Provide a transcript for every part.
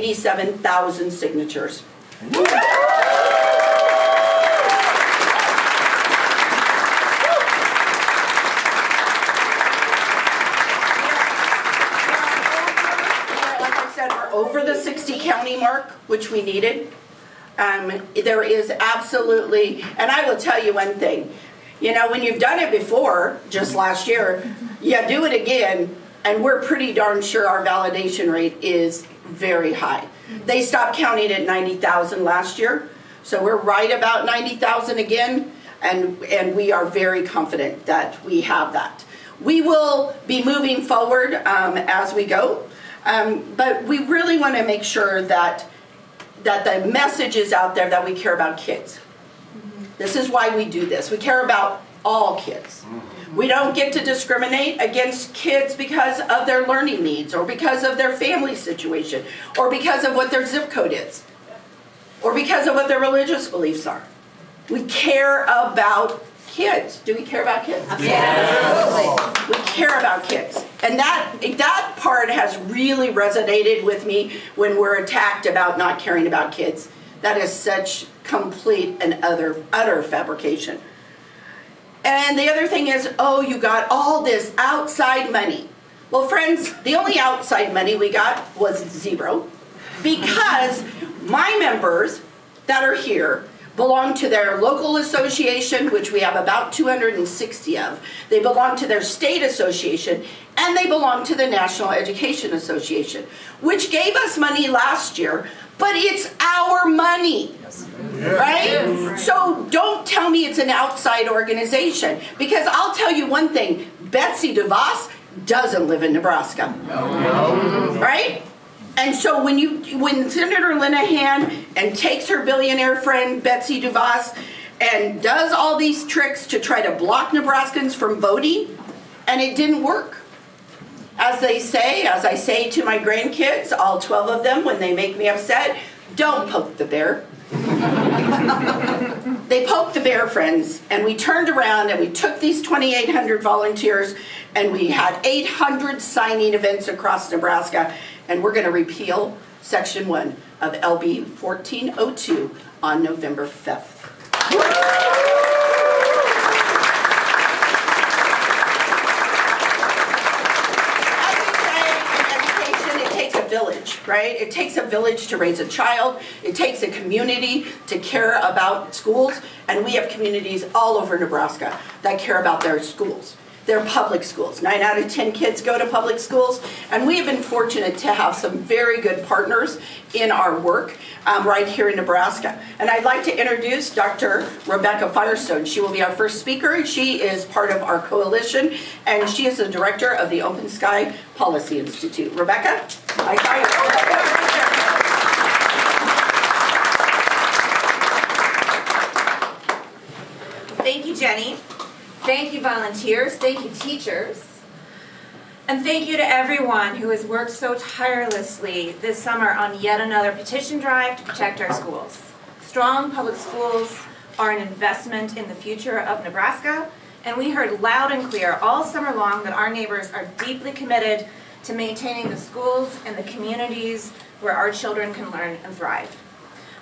87,000 signatures. Over the 60 county mark, which we needed. There is absolutely, and I will tell you one thing, you know, when you've done it before, just last year, you do it again, and we're pretty darn sure our validation rate is very high. They stopped counting at 90,000 last year, so we're right about 90,000 again, and we are very confident that we have that. We will be moving forward as we go. But we really want to make sure that the message is out there that we care about kids. This is why we do this. We care about all kids. We don't get to discriminate against kids because of their learning needs or because of their family situation or because of what their zip code is or because of what their religious beliefs are. We care about kids. Do we care about kids? Yes. We care about kids. And that part has really resonated with me when we're attacked about not caring about kids. That is such complete and utter fabrication. And the other thing is, oh, you got all this outside money. Well, friends, the only outside money we got was zero, because my members that are here belong to their local association, which we have about 260 of. They belong to their state association, and they belong to the National Education Association, which gave us money last year, but it's our money, right? Yes. So don't tell me it's an outside organization, because I'll tell you one thing, Betsy DeVos doesn't live in Nebraska, right? And so when Senator Linehan and takes her billionaire friend Betsy DeVos and does all these tricks to try to block Nebraskans from voting, and it didn't work. As I say to my grandkids, all 12 of them, when they make me upset, don't poke the bear. They poked the bear, friends, and we turned around and we took these 2,800 volunteers and we had 800 signing events across Nebraska, and we're going to repeal Section 1 of LB 1402 on November 5th. Village, right? It takes a village to raise a child. It takes a community to care about schools, and we have communities all over Nebraska that care about their schools, their public schools. 9 out of 10 kids go to public schools, and we have been fortunate to have some very good partners in our work right here in Nebraska. And I'd like to introduce Dr. Rebecca Firestone. She will be our first speaker. She is part of our coalition, and she is the director of the Open Sky Policy Institute. Rebecca? Thank you, Jenny. Thank you, volunteers. Thank you, teachers. And thank you to everyone who has worked so tirelessly this summer on yet another petition drive to protect our schools. Strong public schools are an investment in the future of Nebraska, and we heard loud and clear all summer long that our neighbors are deeply committed to maintaining the schools and the communities where our children can learn and thrive.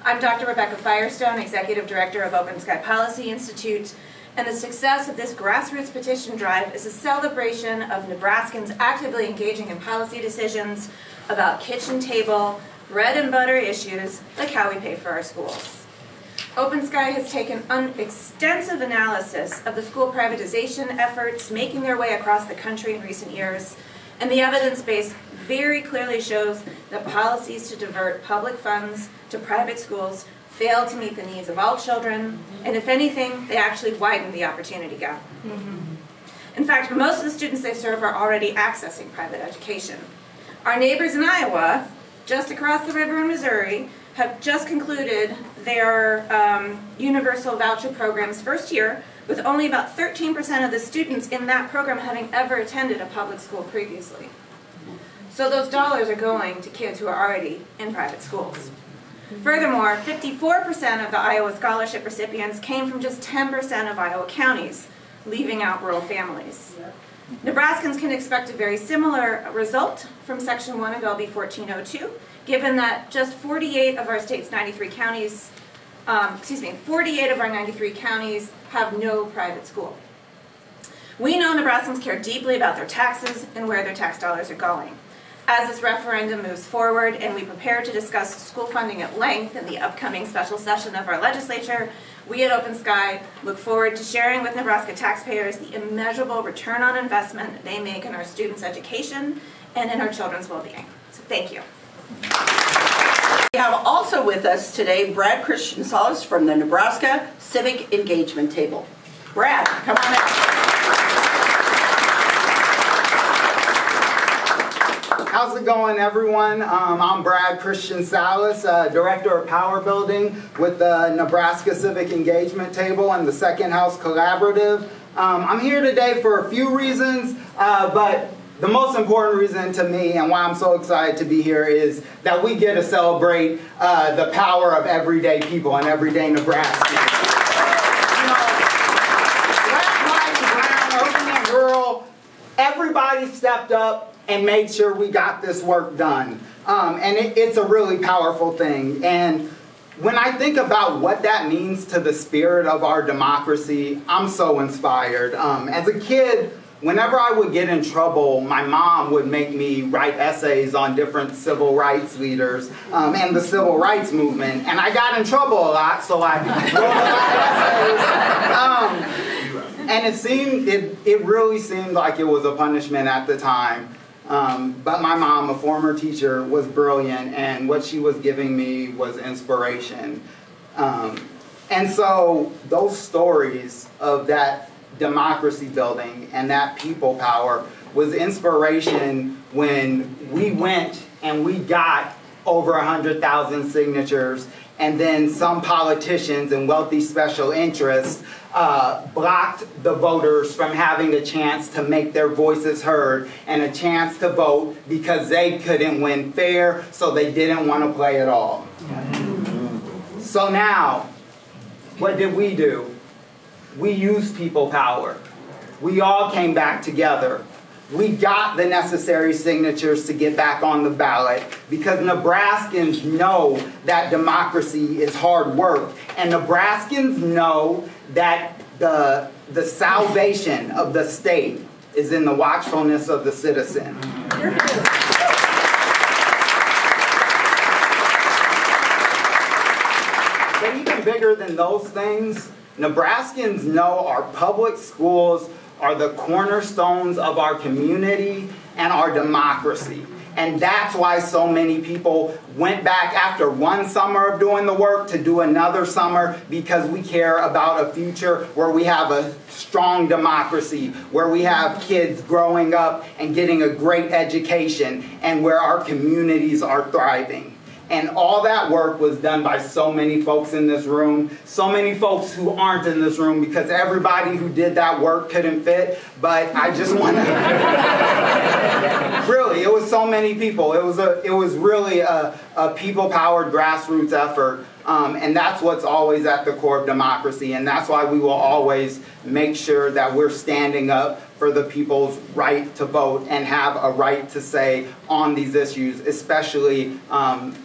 I'm Dr. Rebecca Firestone, Executive Director of Open Sky Policy Institute, and the success of this grassroots petition drive is a celebration of Nebraskans actively engaging in policy decisions about kitchen table, bread and butter issues like how we pay for our schools. Open Sky has taken an extensive analysis of the school privatization efforts making their way across the country in recent years, and the evidence base very clearly shows that policies to divert public funds to private schools fail to meet the needs of all children, and if anything, they actually widen the opportunity gap. In fact, most of the students they serve are already accessing private education. Our neighbors in Iowa, just across the river in Missouri, have just concluded their universal voucher program's first year, with only about 13% of the students in that program having ever attended a public school previously. So those dollars are going to kids who are already in private schools. Furthermore, 54% of the Iowa scholarship recipients came from just 10% of Iowa counties, leaving out rural families. Nebraskans can expect a very similar result from Section 1 of LB 1402, given that just 48 of our state's 93 counties, 48 of our 93 counties have no private school. We know Nebraskans care deeply about their taxes and where their tax dollars are going. As this referendum moves forward and we prepare to discuss school funding at length in the upcoming special session of our legislature, we at Open Sky look forward to sharing with Nebraska taxpayers the immeasurable return on investment they make in our students' education and in our children's well-being. So thank you. We have also with us today Brad Christian Salas from the Nebraska Civic Engagement Table. Brad, come on out. How's it going, everyone? I'm Brad Christian Salas, Director of Power Building with the Nebraska Civic Engagement Table and the Second House Collaborative. I'm here today for a few reasons, but the most important reason to me and why I'm so excited to be here is that we get to celebrate the power of everyday people and everyday Nebraskans. You know, black, white, brown, urban and rural, everybody stepped up and made sure we got this work done. And it's a really powerful thing. And when I think about what that means to the spirit of our democracy, I'm so inspired. As a kid, whenever I would get in trouble, my mom would make me write essays on different civil rights leaders and the civil rights movement. And I got in trouble a lot, so I wrote a lot of essays. And it really seemed like it was a punishment at the time. But my mom, a former teacher, was brilliant, and what she was giving me was inspiration. And so those stories of that democracy building and that people power was inspiration when we went and we got over 100,000 signatures, and then some politicians and wealthy special interests blocked the voters from having a chance to make their voices heard and a chance to vote because they couldn't win fair, so they didn't want to play at all. So now, what did we do? We used people power. We all came back together. We got the necessary signatures to get back on the ballot because Nebraskans know that democracy is hard work, and Nebraskans know that the salvation of the state is in the watchfulness of the citizen. But even bigger than those things, Nebraskans know our public schools are the cornerstones of our community and our democracy. And that's why so many people went back after one summer of doing the work to do another summer, because we care about a future where we have a strong democracy, where we have kids growing up and getting a great education, and where our communities are thriving. And all that work was done by so many folks in this room, so many folks who aren't in this room, because everybody who did that work couldn't fit. But I just want to, really, it was so many people. It was really a people-powered grassroots effort. And that's what's always at the core of democracy. And that's why we will always make sure that we're standing up for the people's right to vote and have a right to say on these issues, especially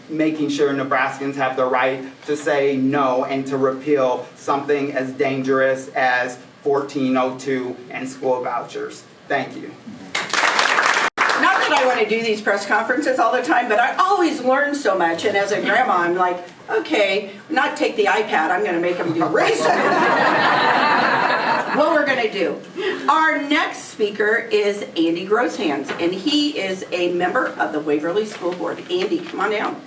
making sure Nebraskans have the right to say no and to repeal something as dangerous as 1402 and school vouchers. Thank you. Not that I want to do these press conferences all the time, but I always learn so much. And as a grandma, I'm like, okay, not take the iPad, I'm going to make them do racing. What we're going to do. Our next speaker is Andy Grosshans, and he is a member of the Waverly School Board. Andy, come on down.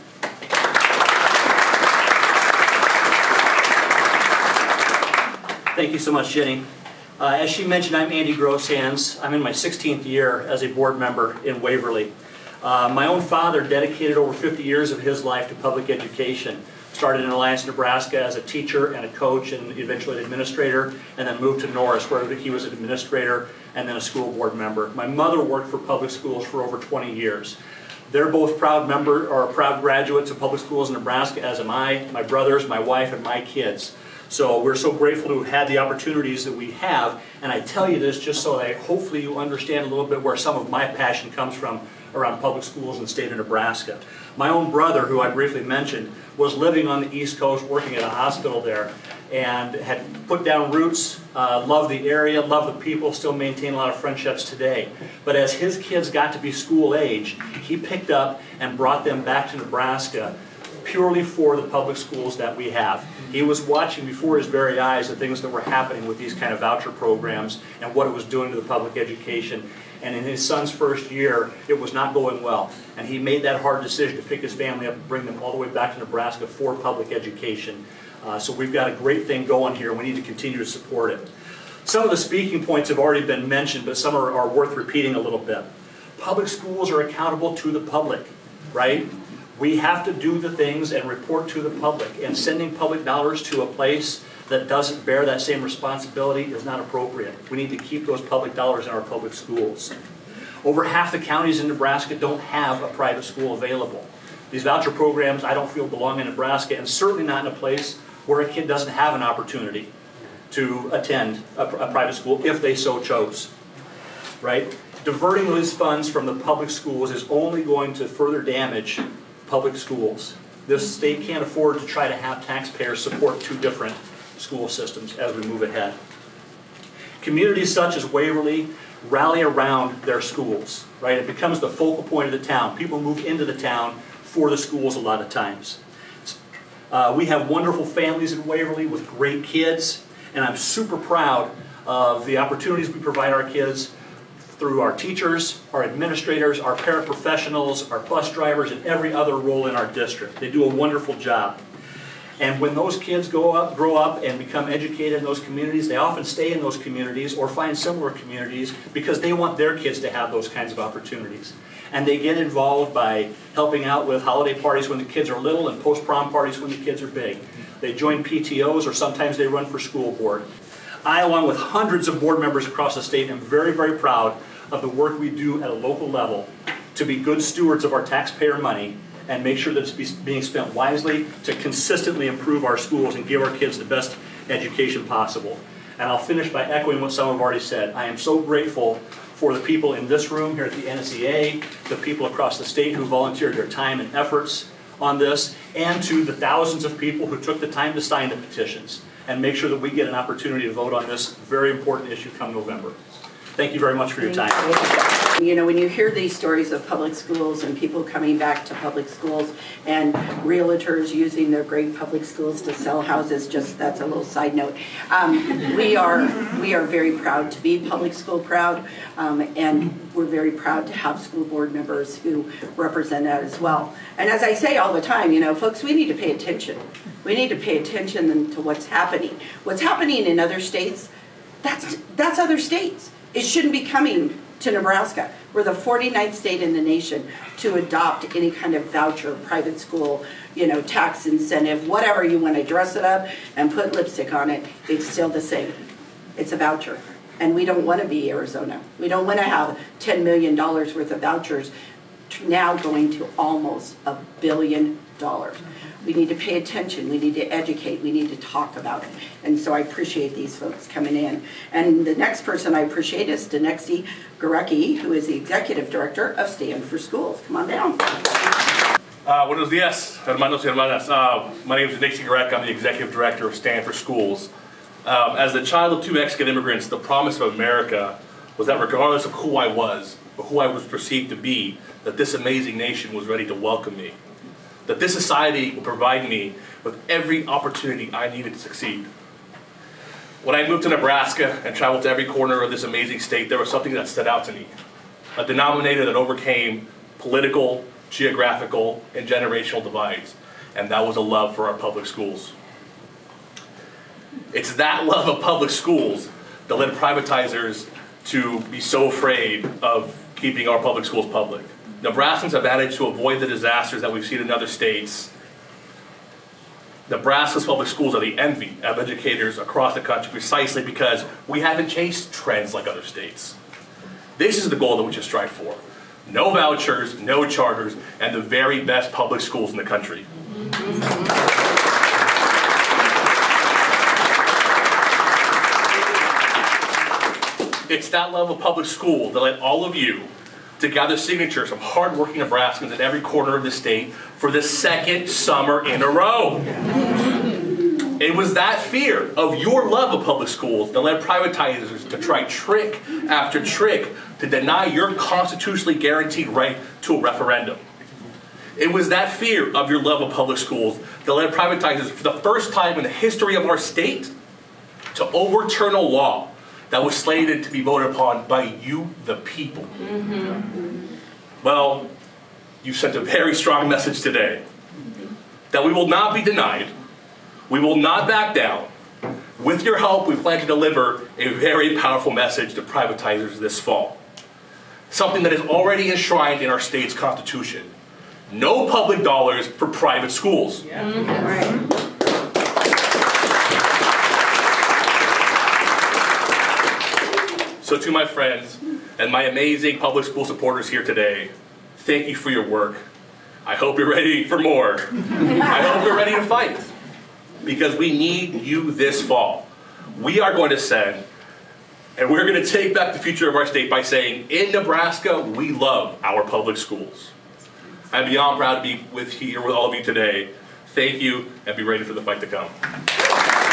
Thank you so much, Jenny. As she mentioned, I'm Andy Grosshans. I'm in my 16th year as a board member in Waverly. My own father dedicated over 50 years of his life to public education. Started in Alliance, Nebraska as a teacher and a coach and eventually an administrator, and then moved to Norris where he was an administrator and then a school board member. My mother worked for public schools for over 20 years. They're both proud graduates of public schools in Nebraska, as am I, my brothers, my wife, and my kids. So we're so grateful to have had the opportunities that we have, and I tell you this just so that hopefully you understand a little bit where some of my passion comes from. around public schools in the state of Nebraska. My own brother, who I briefly mentioned, was living on the East Coast, working at a hospital there, and had put down roots, loved the area, loved the people, still maintain a lot of friendships today. But as his kids got to be school age, he picked up and brought them back to Nebraska purely for the public schools that we have. He was watching before his very eyes the things that were happening with these kind of voucher programs and what it was doing to the public education. And in his son's first year, it was not going well. And he made that hard decision to pick his family up and bring them all the way back to Nebraska for public education. So we've got a great thing going here. We need to continue to support it. Some of the speaking points have already been mentioned, but some are worth repeating a little bit. Public schools are accountable to the public, right? We have to do the things and report to the public, and sending public dollars to a place that doesn't bear that same responsibility is not appropriate. We need to keep those public dollars in our public schools. Over half the counties in Nebraska don't have a private school available. These voucher programs, I don't feel, belong in Nebraska, and certainly not in a place where a kid doesn't have an opportunity to attend a private school if they so chose, right? Diverting those funds from the public schools is only going to further damage public schools. This state can't afford to try to have taxpayers support two different school systems as we move ahead. Communities such as Waverly rally around their schools, right? It becomes the focal point of the town. People move into the town for the schools a lot of times. We have wonderful families in Waverly with great kids, and I'm super proud of the opportunities we provide our kids through our teachers, our administrators, our paraprofessionals, our bus drivers, and every other role in our district. They do a wonderful job. And when those kids grow up and become educated in those communities, they often stay in those communities or find similar communities because they want their kids to have those kinds of opportunities. And they get involved by helping out with holiday parties when the kids are little and post-prom parties when the kids are big. They join PTOs, or sometimes they run for school board. I, along with hundreds of board members across the state, am very, very proud of the work we do at a local level to be good stewards of our taxpayer money and make sure that it's being spent wisely to consistently improve our schools and give our kids the best education possible. And I'll finish by echoing what some have already said. I am so grateful for the people in this room here at the NSEA, the people across the state who volunteered their time and efforts on this, and to the thousands of people who took the time to sign the petitions and make sure that we get an opportunity to vote on this very important issue come November. Thank you very much for your time. You know, when you hear these stories of public schools and people coming back to public schools and realtors using their great public schools to sell houses, just that's a little side note. We are very proud to be public school proud, and we're very proud to have school board members who represent that as well. And as I say all the time, you know, folks, we need to pay attention. We need to pay attention to what's happening. What's happening in other states, that's other states. It shouldn't be coming to Nebraska. We're the 49th state in the nation to adopt any kind of voucher, private school, you know, tax incentive, whatever you want to dress it up and put lipstick on it. It's still the same. It's a voucher. And we don't want to be Arizona. We don't want to have $10 million worth of vouchers now going to almost $1 billion. We need to pay attention, we need to educate, we need to talk about it. And so I appreciate these folks coming in. And the next person I appreciate is Denexi Garecki, who is the Executive Director of Stand for Schools. Come on down. Buenos días, hermanos y hermanas. My name is Denexi Garecki. I'm the Executive Director of Stand for Schools. As the child of two Mexican immigrants, the promise of America was that regardless of who I was, or who I was perceived to be, that this amazing nation was ready to welcome me. That this society will provide me with every opportunity I needed to succeed. When I moved to Nebraska and traveled to every corner of this amazing state, there was something that stood out to me. A denominator that overcame political, geographical, and generational divides, and that was a love for our public schools. It's that love of public schools that led privatizers to be so afraid of keeping our public schools public. Nebraskans have managed to avoid the disasters that we've seen in other states. Nebraska's public schools are the envy of educators across the country precisely because we haven't chased trends like other states. This is the goal that we should strive for. No vouchers, no charters, and the very best public schools in the country. It's that love of public school that led all of you to gather signatures from hardworking Nebraskans in every corner of the state for the second summer in a row. It was that fear of your love of public schools that led privatizers to try trick after trick to deny your constitutionally guaranteed right to a referendum. It was that fear of your love of public schools that led privatizers for the first time in the history of our state to overturn a law that was slated to be voted upon by you, the people. Well, you sent a very strong message today that we will not be denied. We will not back down. With your help, we plan to deliver a very powerful message to privatizers this fall. Something that is already enshrined in our state's constitution. No public dollars for private schools. So to my friends and my amazing public school supporters here today, thank you for your work. I hope you're ready for more. I hope you're ready to fight, because we need you this fall. We are going to send, and we're going to take back the future of our state by saying, in Nebraska, we love our public schools. I'm beyond proud to be here with all of you today. Thank you, and be ready for the fight to come.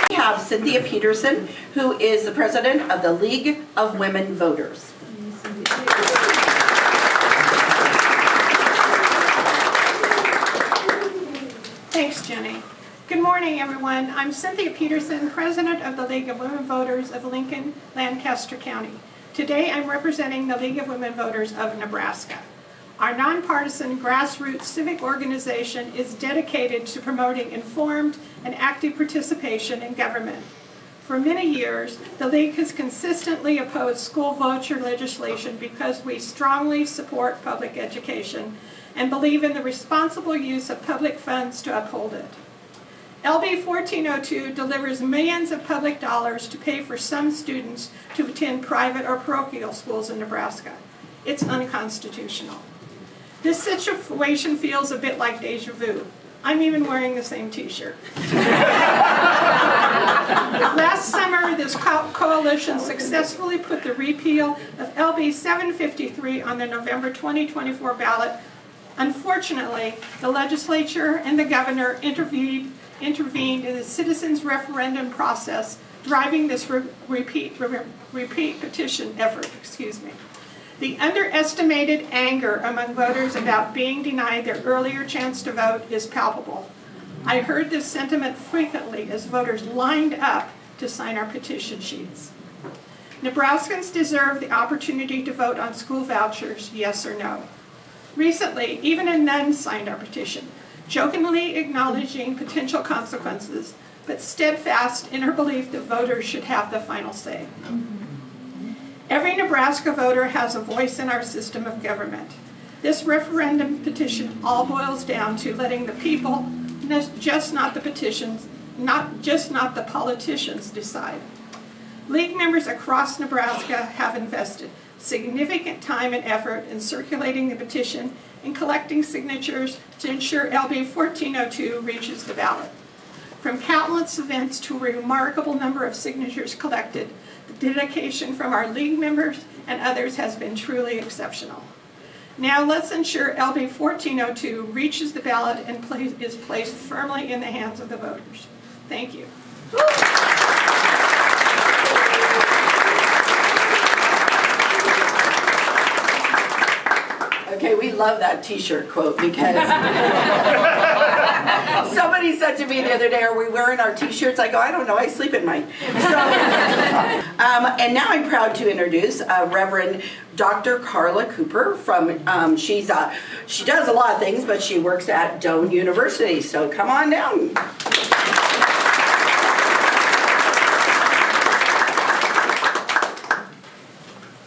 We have Cynthia Peterson, who is the president of the League of Women Voters. Thanks, Jenny. Good morning, everyone. I'm Cynthia Peterson, president of the League of Women Voters of Lincoln, Lancaster County. Today, I'm representing the League of Women Voters of Nebraska. Our nonpartisan grassroots civic organization is dedicated to promoting informed and active participation in government. For many years, the League has consistently opposed school voucher legislation because we strongly support public education and believe in the responsible use of public funds to uphold it. LB 1402 delivers millions of public dollars to pay for some students to attend private or parochial schools in Nebraska. It's unconstitutional. This situation feels a bit like deja vu. I'm even wearing the same t-shirt. Last summer, this coalition successfully put the repeal of LB 753 on the November 2024 ballot. Unfortunately, the legislature and the governor intervened in the citizens' referendum process, driving this repeat petition effort. The underestimated anger among voters about being denied their earlier chance to vote is palpable. I heard this sentiment frequently as voters lined up to sign our petition sheets. Nebraskans deserve the opportunity to vote on school vouchers, yes or no. Recently, even a nun signed our petition, jokingly acknowledging potential consequences, but steadfast in her belief that voters should have the final say. Every Nebraska voter has a voice in our system of government. This referendum petition all boils down to letting the people, just not the politicians, decide. League members across Nebraska have invested significant time and effort in circulating the petition and collecting signatures to ensure LB 1402 reaches the ballot. From countless events to a remarkable number of signatures collected, the dedication from our League members and others has been truly exceptional. Now let's ensure LB 1402 reaches the ballot and is placed firmly in the hands of the voters. Thank you. Okay, we love that t-shirt quote because somebody said to me the other day, are we wearing our t-shirts? I go, I don't know, I sleep at night. So, and now I'm proud to introduce Reverend Dr. Carla Cooper from, she does a lot of things, but she works at Doane University, so come on down.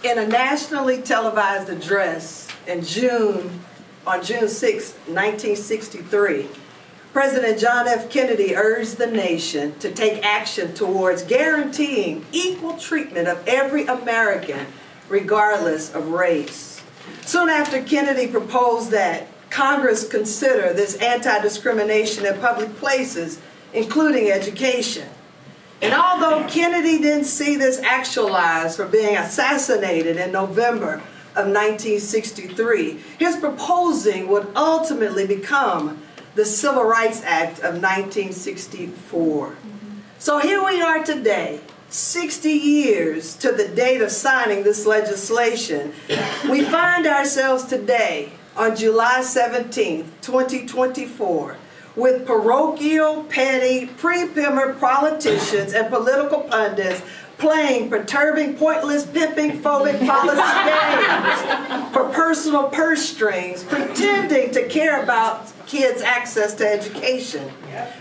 In a nationally televised address on June 6, 1963, President John F. Kennedy urged the nation to take action towards guaranteeing equal treatment of every American, regardless of race. Soon after, Kennedy proposed that Congress consider this anti-discrimination in public places, including education. And although Kennedy didn't see this actualized for being assassinated in November of 1963. His proposing would ultimately become the Civil Rights Act of 1964. So here we are today, 60 years to the date of signing this legislation. We find ourselves today on July 17th, 2024, with parochial, petty, pre-pimmer politicians and political pundits playing perturbing, pointless, pimping, phobic policy games for personal purse strings, pretending to care about kids' access to education.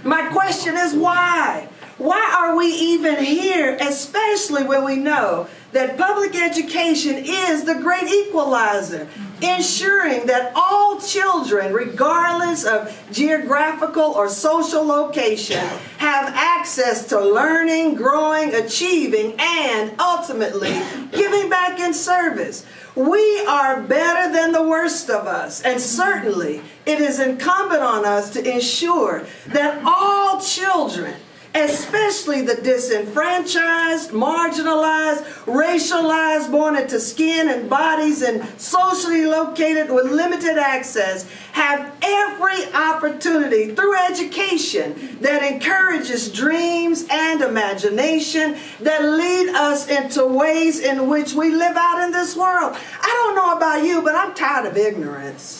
My question is why? Why are we even here, especially when we know that public education is the great equalizer, ensuring that all children, regardless of geographical or social location, have access to learning, growing, achieving, and ultimately giving back in service. We are better than the worst of us, and certainly it is incumbent on us to ensure that all children, especially the disenfranchised, marginalized, racialized, born into skin and bodies and socially located with limited access, have every opportunity through education that encourages dreams and imagination that lead us into ways in which we live out in this world. I don't know about you, but I'm tired of ignorance.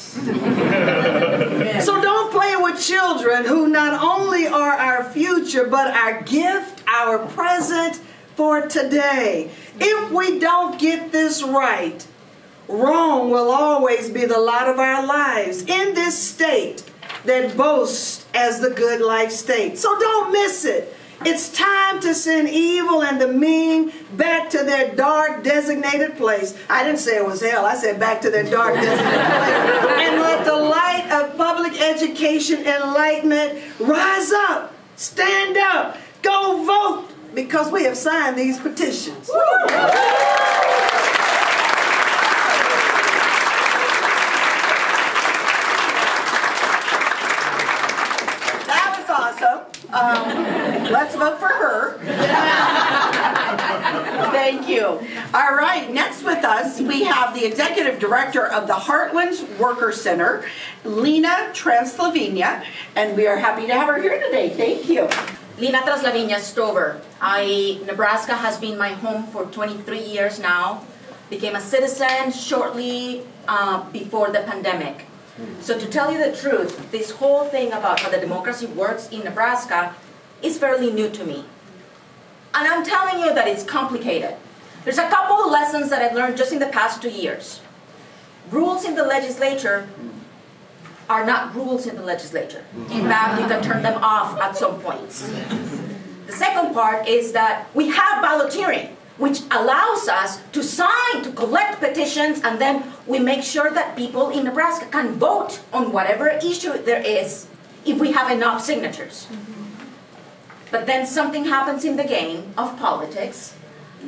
So don't play with children who not only are our future, but our gift, our present for today. If we don't get this right, wrong will always be the lot of our lives in this state that boasts as the good life state. So don't miss it. It's time to send evil and the mean back to their dark designated place. I didn't say it was hell. I said back to their dark designated place. And let the light of public education enlightenment rise up, stand up, go vote, because we have signed these petitions. That was awesome. Let's vote for her. Thank you. All right, next with us, we have the Executive Director of the Heartlands Worker Center, Lena Translavenia, and we are happy to have her here today. Thank you. Lena Translavenia Stover. Nebraska has been my home for 23 years now. Became a citizen shortly before the pandemic. So to tell you the truth, this whole thing about how the democracy works in Nebraska is fairly new to me. And I'm telling you that it's complicated. There's a couple of lessons that I've learned just in the past 2 years. Rules in the legislature are not rules in the legislature. In fact, you can turn them off at some points. The second part is that we have balloteering, which allows us to sign, to collect petitions, and then we make sure that people in Nebraska can vote on whatever issue there is if we have enough signatures. But then something happens in the game of politics,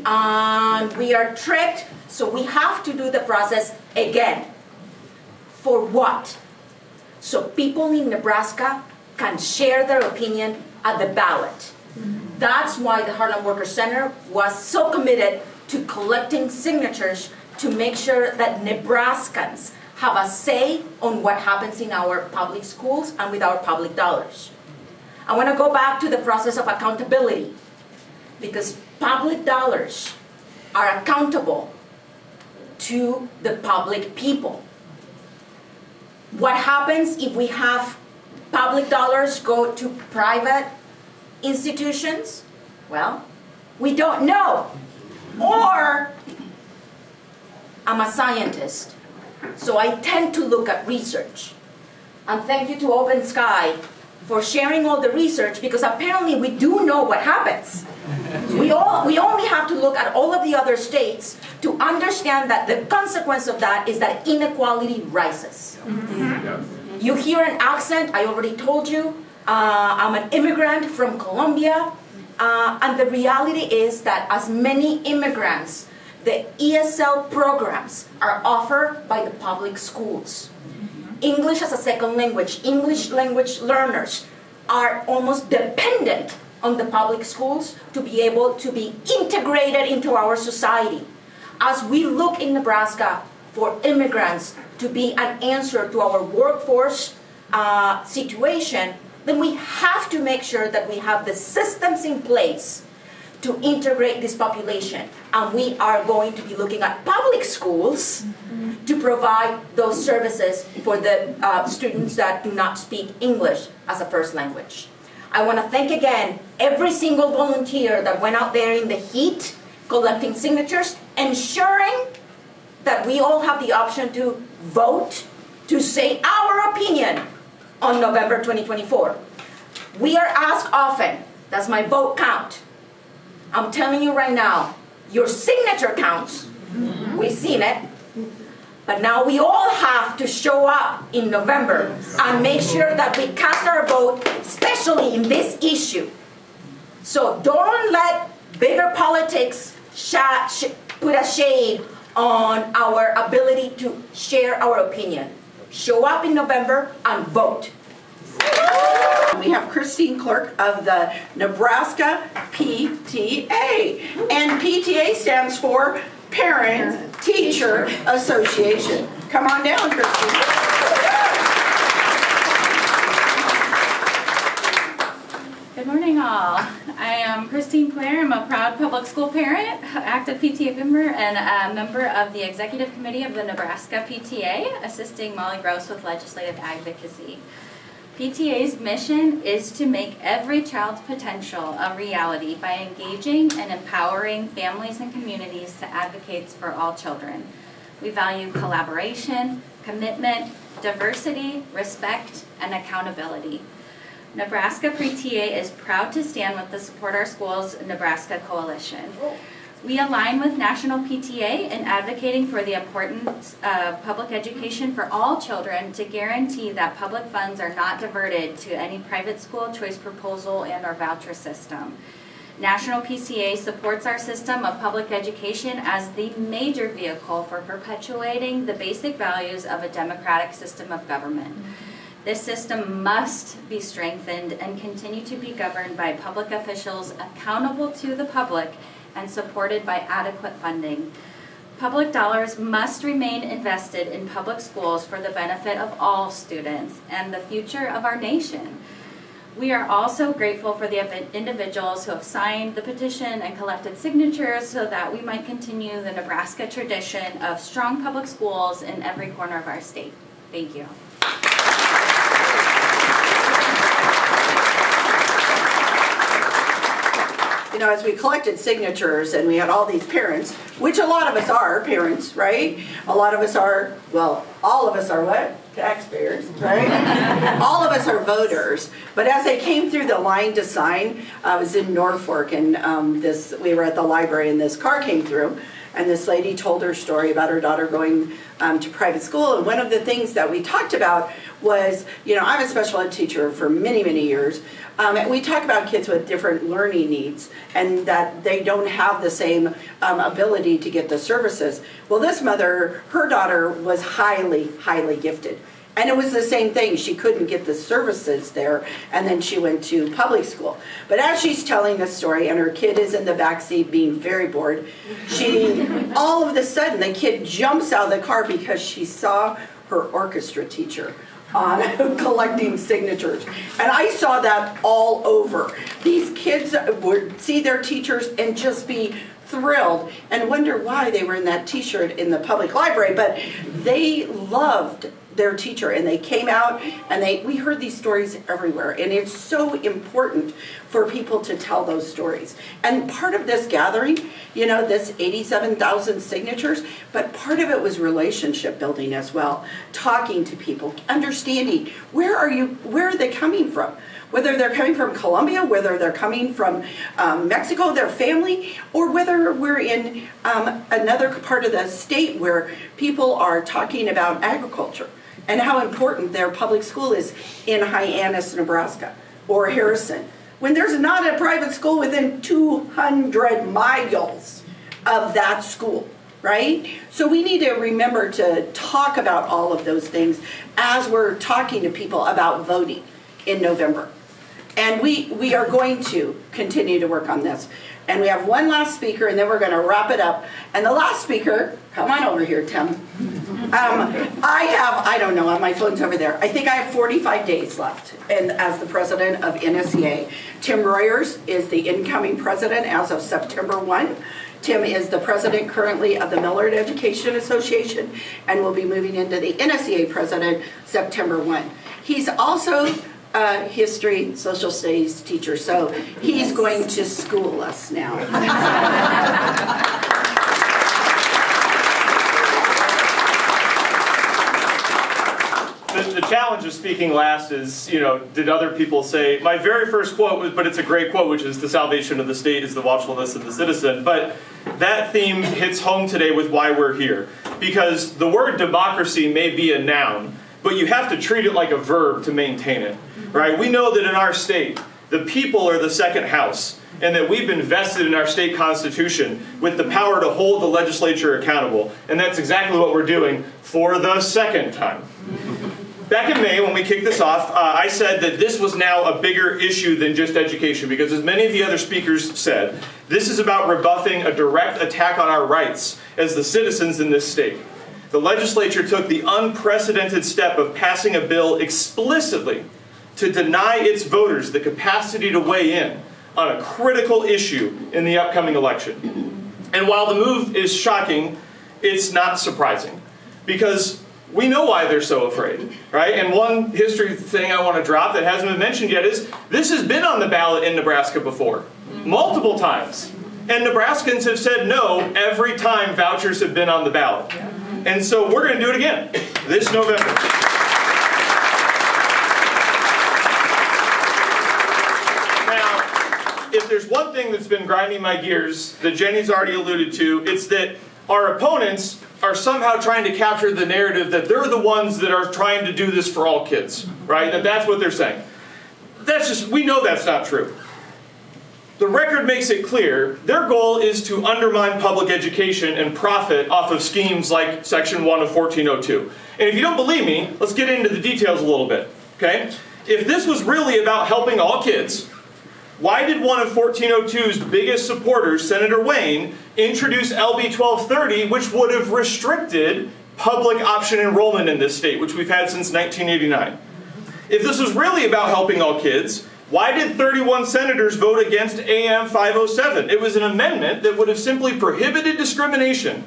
and we are tricked, so we have to do the process again. For what? So people in Nebraska can share their opinion at the ballot. That's why the Heartland Worker Center was so committed to collecting signatures to make sure that Nebraskans have a say on what happens in our public schools and with our public dollars. I want to go back to the process of accountability, because public dollars are accountable to the public people. What happens if we have public dollars go to private institutions? Well, we don't know. Or I'm a scientist, so I tend to look at research. And thank you to Open Sky for sharing all the research, because apparently we do know what happens. We only have to look at all of the other states to understand that the consequence of that is that inequality rises. You hear an accent, I already told you, I'm an immigrant from Colombia, and the reality is that as many immigrants, the ESL programs are offered by the public schools. English as a second language, English language learners are almost dependent on the public schools to be able to be integrated into our society. As we look in Nebraska for immigrants to be an answer to our workforce situation, then we have to make sure that we have the systems in place to integrate this population. And we are going to be looking at public schools to provide those services for the students that do not speak English as a first language. I want to thank again every single volunteer that went out there in the heat, collecting signatures, ensuring that we all have the option to vote, to say our opinion on November 2024. We are asked often, does my vote count? I'm telling you right now, your signature counts. We've seen it. But now we all have to show up in November and make sure that we cast our vote, especially in this issue. So don't let bigger politics put a shade on our ability to share our opinion. Show up in November and vote. We have Christine Clerk of the Nebraska PTA. And PTA stands for Parent Teacher Association. Come on down, Christine. Good morning, all. I am Christine Clare. I'm a proud public school parent, active PTA member, and a member of the executive committee of the Nebraska PTA, assisting Molly Gross with legislative advocacy. PTA's mission is to make every child's potential a reality by engaging and empowering families and communities to advocate for all children. We value collaboration, commitment, diversity, respect, and accountability. Nebraska PTA is proud to stand with the Support Our Schools Nebraska Coalition. We align with National PTA in advocating for the importance of public education for all children to guarantee that public funds are not diverted to any private school choice proposal and or voucher system. National PTA supports our system of public education as the major vehicle for perpetuating the basic values of a democratic system of government. This system must be strengthened and continue to be governed by public officials accountable to the public and supported by adequate funding. Public dollars must remain invested in public schools for the benefit of all students and the future of our nation. We are also grateful for the individuals who have signed the petition and collected signatures so that we might continue the Nebraska tradition of strong public schools in every corner of our state. Thank you. You know, as we collected signatures and we had all these parents, which a lot of us are parents, right? A lot of us are, well, all of us are what? Taxpayers, right? All of us are voters. But as they came through the line to sign, I was in Norfolk and we were at the library and this car came through and this lady told her story about her daughter going to private school. And one of the things that we talked about was, you know, I'm a special ed teacher for many, many years. And we talk about kids with different learning needs and that they don't have the same ability to get the services. Well, this mother, her daughter was highly, highly gifted. And it was the same thing. She couldn't get the services there, and then she went to public school. But as she's telling the story, and her kid is in the back seat being very bored, all of a sudden, the kid jumps out of the car because she saw her orchestra teacher collecting signatures. And I saw that all over. These kids would see their teachers and just be thrilled and wonder why they were in that t-shirt in the public library, but they loved their teacher and they came out and we heard these stories everywhere, and it's so important for people to tell those stories. And part of this gathering, you know, this 87,000 signatures, but part of it was relationship building as well, talking to people, understanding where are they coming from, whether they're coming from Colombia, whether they're coming from Mexico, their family, or whether we're in another part of the state where people are talking about agriculture and how important their public school is in Hyannis, Nebraska, or Harrison, when there's not a private school within 200 miles of that school, right? So we need to remember to talk about all of those things as we're talking to people about voting in November. And we are going to continue to work on this. And we have one last speaker, and then we're going to wrap it up. And the last speaker, come on over here, Tim. I don't know, my phone's over there. I think I have 45 days left and as the president of NSEA. Tim Royers is the incoming president as of September 1. Tim is the president currently of the Millard Education Association and will be moving into the NSEA president September 1. He's also a history, social studies teacher, so he's going to school us now. The challenge of speaking last is, did other people say, my very first quote was, but it's a great quote, which is the salvation of the state is the watchfulness of the citizen. But that theme hits home today with why we're here. Because the word democracy may be a noun, but you have to treat it like a verb to maintain it, right? We know that in our state, the people are the second house, and that we've been vested in our state constitution with the power to hold the legislature accountable. And that's exactly what we're doing for the second time. Back in May, when we kicked this off, I said that this was now a bigger issue than just education, because as many of the other speakers said, this is about rebuffing a direct attack on our rights as the citizens in this state. The legislature took the unprecedented step of passing a bill explicitly to deny its voters the capacity to weigh in on a critical issue in the upcoming election. And while the move is shocking, it's not surprising, because we know why they're so afraid, right? And one history thing I want to drop that hasn't been mentioned yet is this has been on the ballot in Nebraska before, multiple times. And Nebraskans have said no every time vouchers have been on the ballot. And so we're going to do it again this November. Now, if there's one thing that's been grinding my gears that Jenny's already alluded to, it's that our opponents are somehow trying to capture the narrative that they're the ones that are trying to do this for all kids, right? That's what they're saying. We know that's not true. The record makes it clear their goal is to undermine public education and profit off of schemes like Section 1 of 1402. And if you don't believe me, let's get into the details a little bit, okay? If this was really about helping all kids, why did one of 1402's biggest supporters, Senator Wayne, introduce LB 1230, which would have restricted public option enrollment in this state, which we've had since 1989? If this was really about helping all kids, why did 31 senators vote against AM 507? It was an amendment that would have simply prohibited discrimination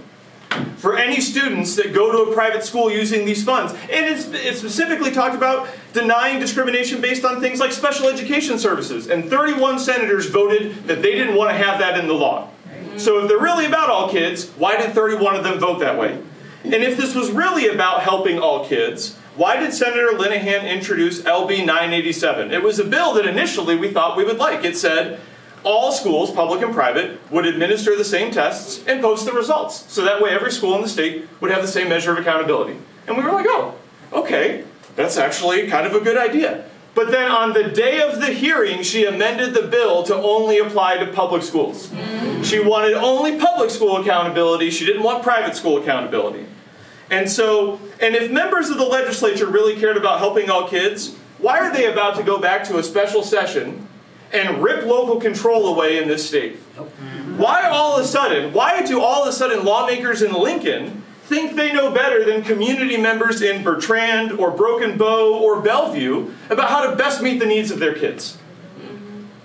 for any students that go to a private school using these funds. And it specifically talked about denying discrimination based on things like special education services. And 31 senators voted that they didn't want to have that in the law. So if they're really about all kids, why did 31 of them vote that way? And if this was really about helping all kids, why did Senator Linehan introduce LB 987? It was a bill that initially we thought we would like. It said all schools, public and private, would administer the same tests and post the results. So that way every school in the state would have the same measure of accountability. And we were like, oh, okay, that's actually kind of a good idea. But then on the day of the hearing, she amended the bill to only apply to public schools. She wanted only public school accountability. She didn't want private school accountability. And if members of the legislature really cared about helping all kids, why are they about to go back to a special session and rip local control away in this state? Why do all of a sudden lawmakers in Lincoln think they know better than community members in Bertrand or Broken Bow or Bellevue about how to best meet the needs of their kids?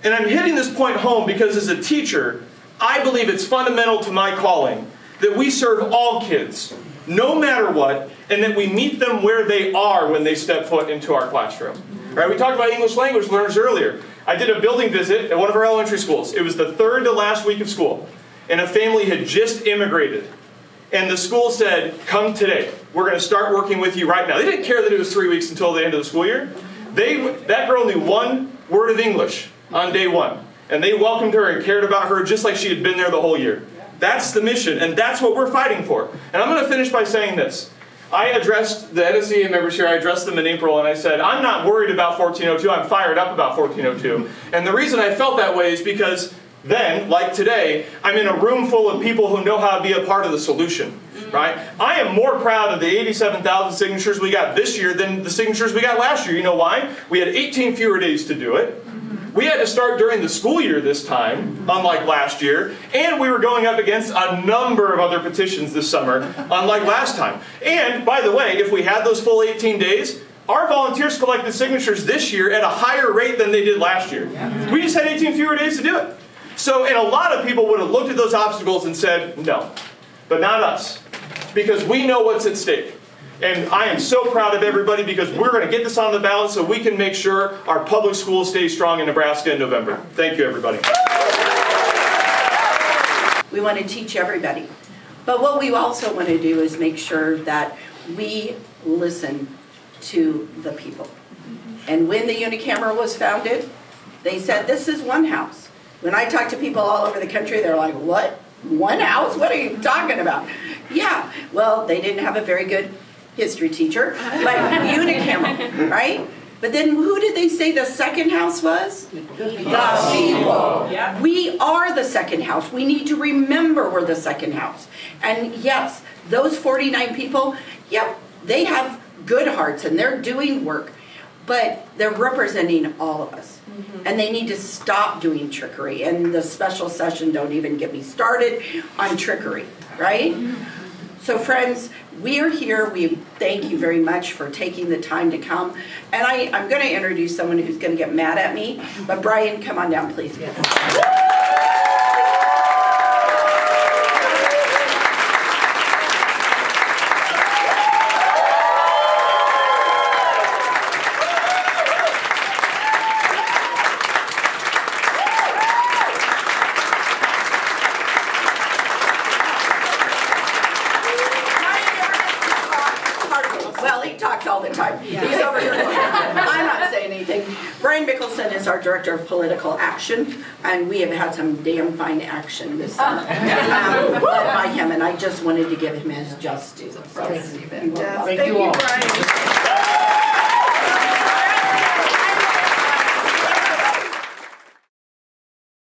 And I'm hitting this point home because as a teacher, I believe it's fundamental to my calling that we serve all kids, no matter what, and that we meet them where they are when they step foot into our classroom. Right? We talked about English language learners earlier. I did a building visit at one of our elementary schools. It was the third to last week of school, and a family had just immigrated. And the school said, come today. We're going to start working with you right now. They didn't care that it was 3 weeks until the end of the school year. That girl knew one word of English on day one. And they welcomed her and cared about her just like she had been there the whole year. That's the mission, and that's what we're fighting for. And I'm going to finish by saying this. I addressed the NSEA members here, I addressed them in April, and I said, I'm not worried about 1402, I'm fired up about 1402. And the reason I felt that way is because then, like today, I'm in a room full of people who know how to be a part of the solution, right? I am more proud of the 87,000 signatures we got this year than the signatures we got last year. You know why? We had 18 fewer days to do it. We had to start during the school year this time, unlike last year, and we were going up against a number of other petitions this summer, unlike last time. And, by the way, if we had those full 18 days, our volunteers collected signatures this year at a higher rate than they did last year. We just had 18 fewer days to do it. So, and a lot of people would have looked at those obstacles and said, no, but not us, because we know what's at stake. And I am so proud of everybody because we're going to get this on the ballot so we can make sure our public schools stay strong in Nebraska in November. Thank you, everybody. We want to teach everybody. But what we also want to do is make sure that we listen to the people. And when the unicameral was founded, they said, this is one house. When I talk to people all over the country, they're like, what? One house? What are you talking about? Yeah, well, they didn't have a very good history teacher, but unicameral, right? But then who did they say the second house was? The people. Yeah. We are the second house. We need to remember we're the second house. And yes, those 49 people, yep, they have good hearts and they're doing work, but they're representing all of us. And they need to stop doing trickery. And the special session, don't even get me started on trickery, right? So friends, we are here. We thank you very much for taking the time to come. And I'm going to introduce someone who's going to get mad at me. But Brian, come on down, please. Well, he talks all the time. He's over here. I'm not saying anything. Brian Mickelson is our Director of Political Action, and we have had some damn fine action this summer led by him, and I just wanted to give him his just due. So, Thank you all. Brian.